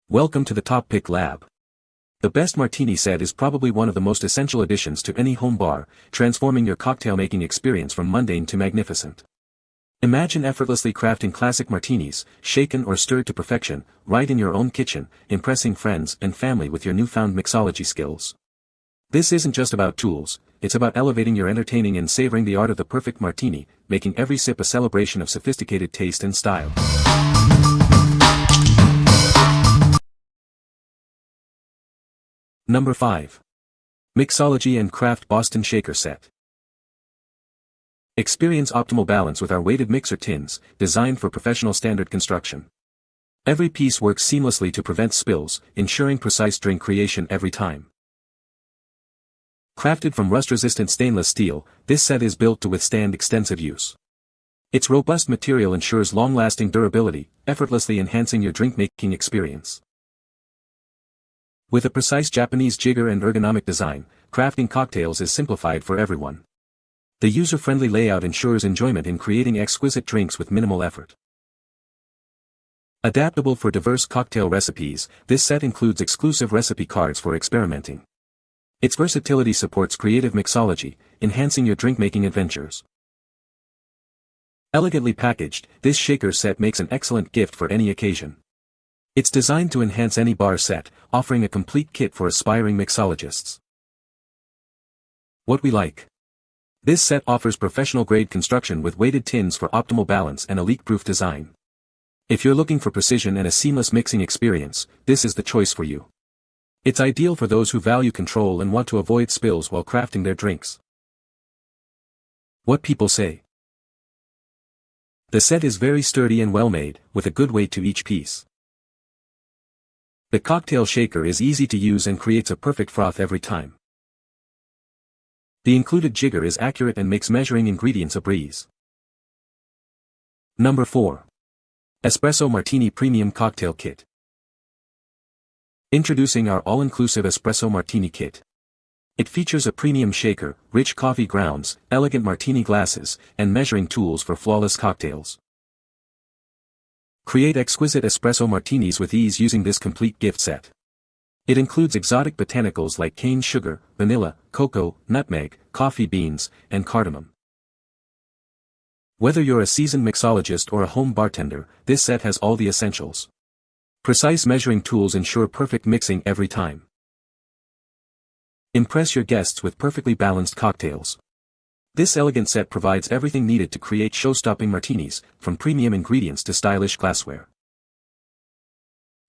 Welcome to the TopPick Lab. The best Martini set is probably one of the most essential additions to any home bar, transforming your cocktail-making experience from mundane to magnificent. Imagine effortlessly crafting classic martinis, shaken or stirred to perfection, right in your own kitchen, impressing friends and family with your newfound mixology skills. This isn't just about tools, it's about elevating your entertaining and savoring the art of the perfect martini, making every sip a celebration of sophisticated taste and style. Number 5. Mixology and Craft Boston Shaker Set. Experience optimal balance with our weighted mixer tins, designed for professional standard construction. Every piece works seamlessly to prevent spills, ensuring precise drink creation every time. Crafted from rust-resistant stainless steel, this set is built to withstand extensive use. Its robust material ensures long-lasting durability, effortlessly enhancing your drink-making experience. With a precise Japanese jigger and ergonomic design, crafting cocktails is simplified for everyone. The user-friendly layout ensures enjoyment in creating exquisite drinks with minimal effort. Adaptable for diverse cocktail recipes, this set includes exclusive recipe cards for experimenting. Its versatility supports creative mixology, enhancing your drink-making adventures. Elegantly packaged, this shaker set makes an excellent gift for any occasion. It's designed to enhance any bar set, offering a complete kit for aspiring mixologists. What we like. This set offers professional-grade construction with weighted tins for optimal balance and a leak-proof design. If you're looking for precision and a seamless mixing experience, this is the choice for you. It's ideal for those who value control and want to avoid spills while crafting their drinks. What people say. The set is very sturdy and well-made, with a good weight to each piece. The cocktail shaker is easy to use and creates a perfect froth every time. The included jigger is accurate and makes measuring ingredients a breeze. Number 4. Espresso Martini Premium Cocktail Kit. Introducing our all-inclusive Espresso Martini Kit. It features a premium shaker, rich coffee grounds, elegant martini glasses, and measuring tools for flawless cocktails. Create exquisite espresso martinis with ease using this complete gift set. It includes exotic botanicals like cane sugar, vanilla, cocoa, nutmeg, coffee beans, and cardamom. Whether you're a seasoned mixologist or a home bartender, this set has all the essentials. Precise measuring tools ensure perfect mixing every time. Impress your guests with perfectly balanced cocktails. This elegant set provides everything needed to create show-stopping martinis, from premium ingredients to stylish glassware.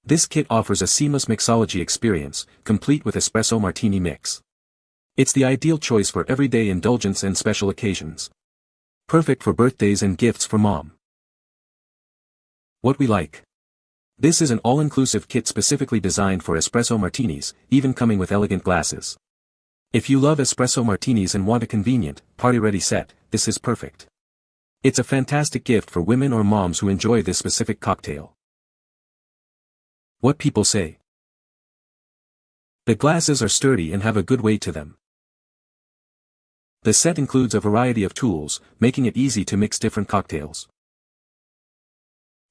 This kit offers a seamless mixology experience, complete with espresso martini mix. It's the ideal choice for everyday indulgence and special occasions. Perfect for birthdays and gifts for mom. What we like. This is an all-inclusive kit specifically designed for espresso martinis, even coming with elegant glasses. If you love espresso martinis and want a convenient, party-ready set, this is perfect. It's a fantastic gift for women or moms who enjoy this specific cocktail. What people say. The glasses are sturdy and have a good weight to them. The set includes a variety of tools, making it easy to mix different cocktails.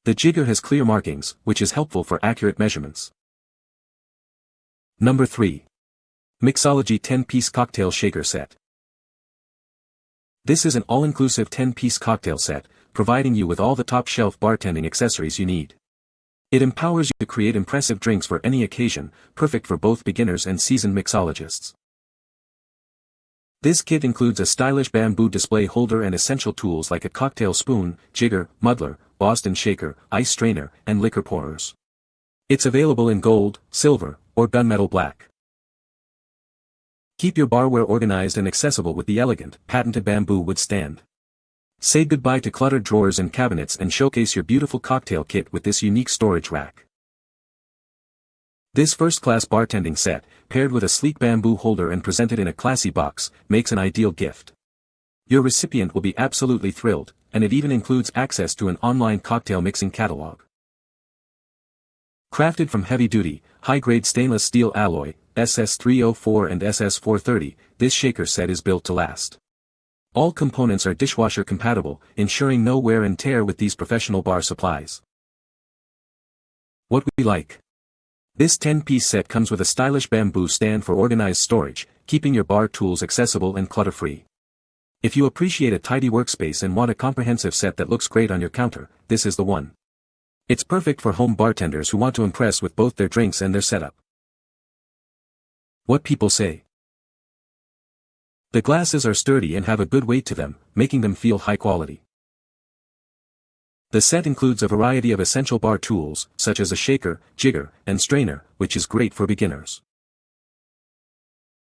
The jigger has clear markings, which is helpful for accurate measurements. Number 3. Mixology 10-piece Cocktail Shaker Set. This is an all-inclusive 10-piece cocktail set, providing you with all the top-shelf bartending accessories you need. It empowers you to create impressive drinks for any occasion, perfect for both beginners and seasoned mixologists. This kit includes a stylish bamboo display holder and essential tools like a cocktail spoon, jigger, muddler, Boston shaker, ice strainer, and liquor pourers. It's available in gold, silver, or gunmetal black. Keep your barware organized and accessible with the elegant, patented bamboo wood stand. Say goodbye to cluttered drawers and cabinets and showcase your beautiful cocktail kit with this unique storage rack. This first-class bartending set, paired with a sleek bamboo holder and presented in a classy box, makes an ideal gift. Your recipient will be absolutely thrilled, and it even includes access to an online cocktail mixing catalog. Crafted from heavy-duty, high-grade stainless steel alloy, SS304 and SS430, this shaker set is built to last. All components are dishwasher compatible, ensuring no wear and tear with these professional bar supplies. What we like. This 10-piece set comes with a stylish bamboo stand for organized storage, keeping your bar tools accessible and clutter-free. If you appreciate a tidy workspace and want a comprehensive set that looks great on your counter, this is the one. It's perfect for home bartenders who want to impress with both their drinks and their setup. What people say. The glasses are sturdy and have a good weight to them, making them feel high quality. The set includes a variety of essential bar tools, such as a shaker, jigger, and strainer, which is great for beginners.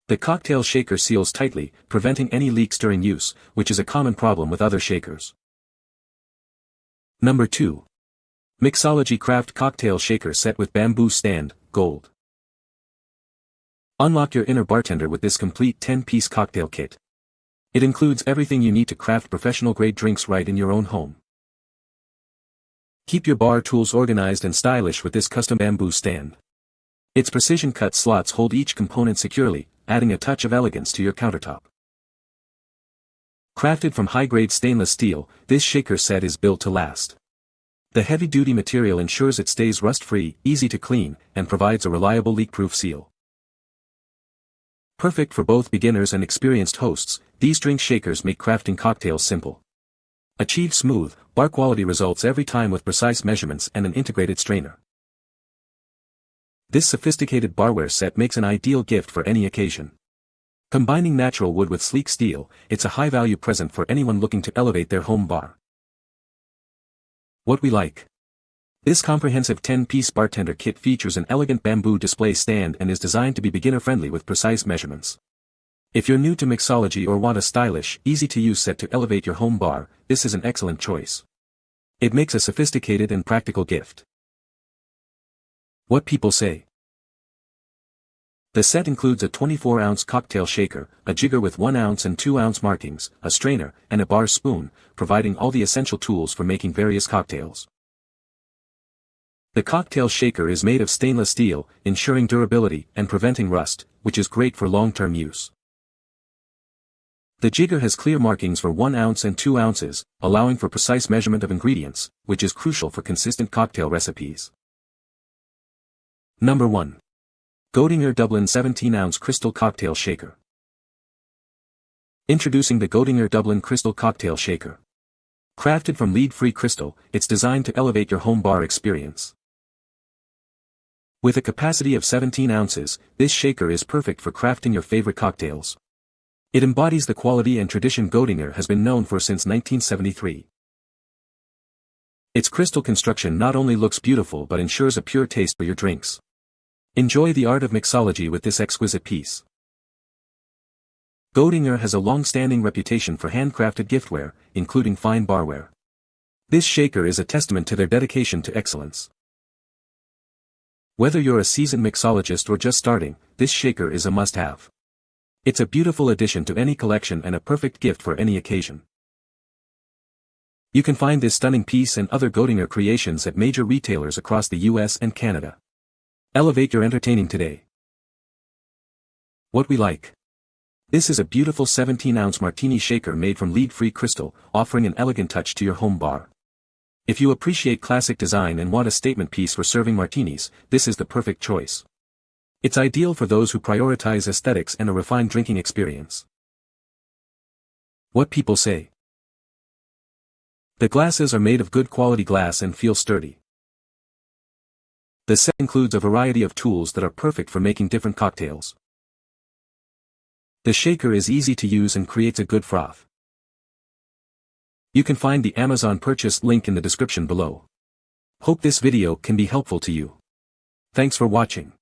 The cocktail shaker seals tightly, preventing any leaks during use, which is a common problem with other shakers. Number 2. Mixology Craft Cocktail Shaker Set with Bamboo Stand, Gold. Unlock your inner bartender with this complete 10-piece cocktail kit. It includes everything you need to craft professional-grade drinks right in your own home. Keep your bar tools organized and stylish with this custom bamboo stand. Its precision-cut slots hold each component securely, adding a touch of elegance to your countertop. Crafted from high-grade stainless steel, this shaker set is built to last. The heavy-duty material ensures it stays rust-free, easy to clean, and provides a reliable leak-proof seal. Perfect for both beginners and experienced hosts, these drink shakers make crafting cocktails simple. Achieve smooth, bar-quality results every time with precise measurements and an integrated strainer. This sophisticated barware set makes an ideal gift for any occasion. Combining natural wood with sleek steel, it's a high-value present for anyone looking to elevate their home bar. What we like. This comprehensive 10-piece bartender kit features an elegant bamboo display stand and is designed to be beginner-friendly with precise measurements. If you're new to mixology or want a stylish, easy-to-use set to elevate your home bar, this is an excellent choice. It makes a sophisticated and practical gift. What people say. The set includes a 24-ounce cocktail shaker, a jigger with 1 ounce and 2 ounce markings, a strainer, and a bar spoon, providing all the essential tools for making various cocktails. The cocktail shaker is made of stainless steel, ensuring durability and preventing rust, which is great for long-term use. The jigger has clear markings for 1 ounce and 2 ounces, allowing for precise measurement of ingredients, which is crucial for consistent cocktail recipes. Number 1. Godinger Dublin 17-ounce Crystal Cocktail Shaker. Introducing the Godinger Dublin Crystal Cocktail Shaker. Crafted from lead-free crystal, it's designed to elevate your home bar experience. With a capacity of 17 ounces, this shaker is perfect for crafting your favorite cocktails. It embodies the quality and tradition Godinger has been known for since 1973. Its crystal construction not only looks beautiful but ensures a pure taste for your drinks. Enjoy the art of mixology with this exquisite piece. Godinger has a long-standing reputation for handcrafted giftware, including fine barware. This shaker is a testament to their dedication to excellence. Whether you're a seasoned mixologist or just starting, this shaker is a must-have. It's a beautiful addition to any collection and a perfect gift for any occasion. You can find this stunning piece and other Godinger creations at major retailers across the US and Canada. Elevate your entertaining today. What we like. This is a beautiful 17-ounce martini shaker made from lead-free crystal, offering an elegant touch to your home bar. If you appreciate classic design and want a statement piece for serving martinis, this is the perfect choice. It's ideal for those who prioritize aesthetics and a refined drinking experience. What people say. The glasses are made of good quality glass and feel sturdy. The set includes a variety of tools that are perfect for making different cocktails. The shaker is easy to use and creates a good froth. You can find the Amazon purchase link in the description below. Hope this video can be helpful to you. Thanks for watching.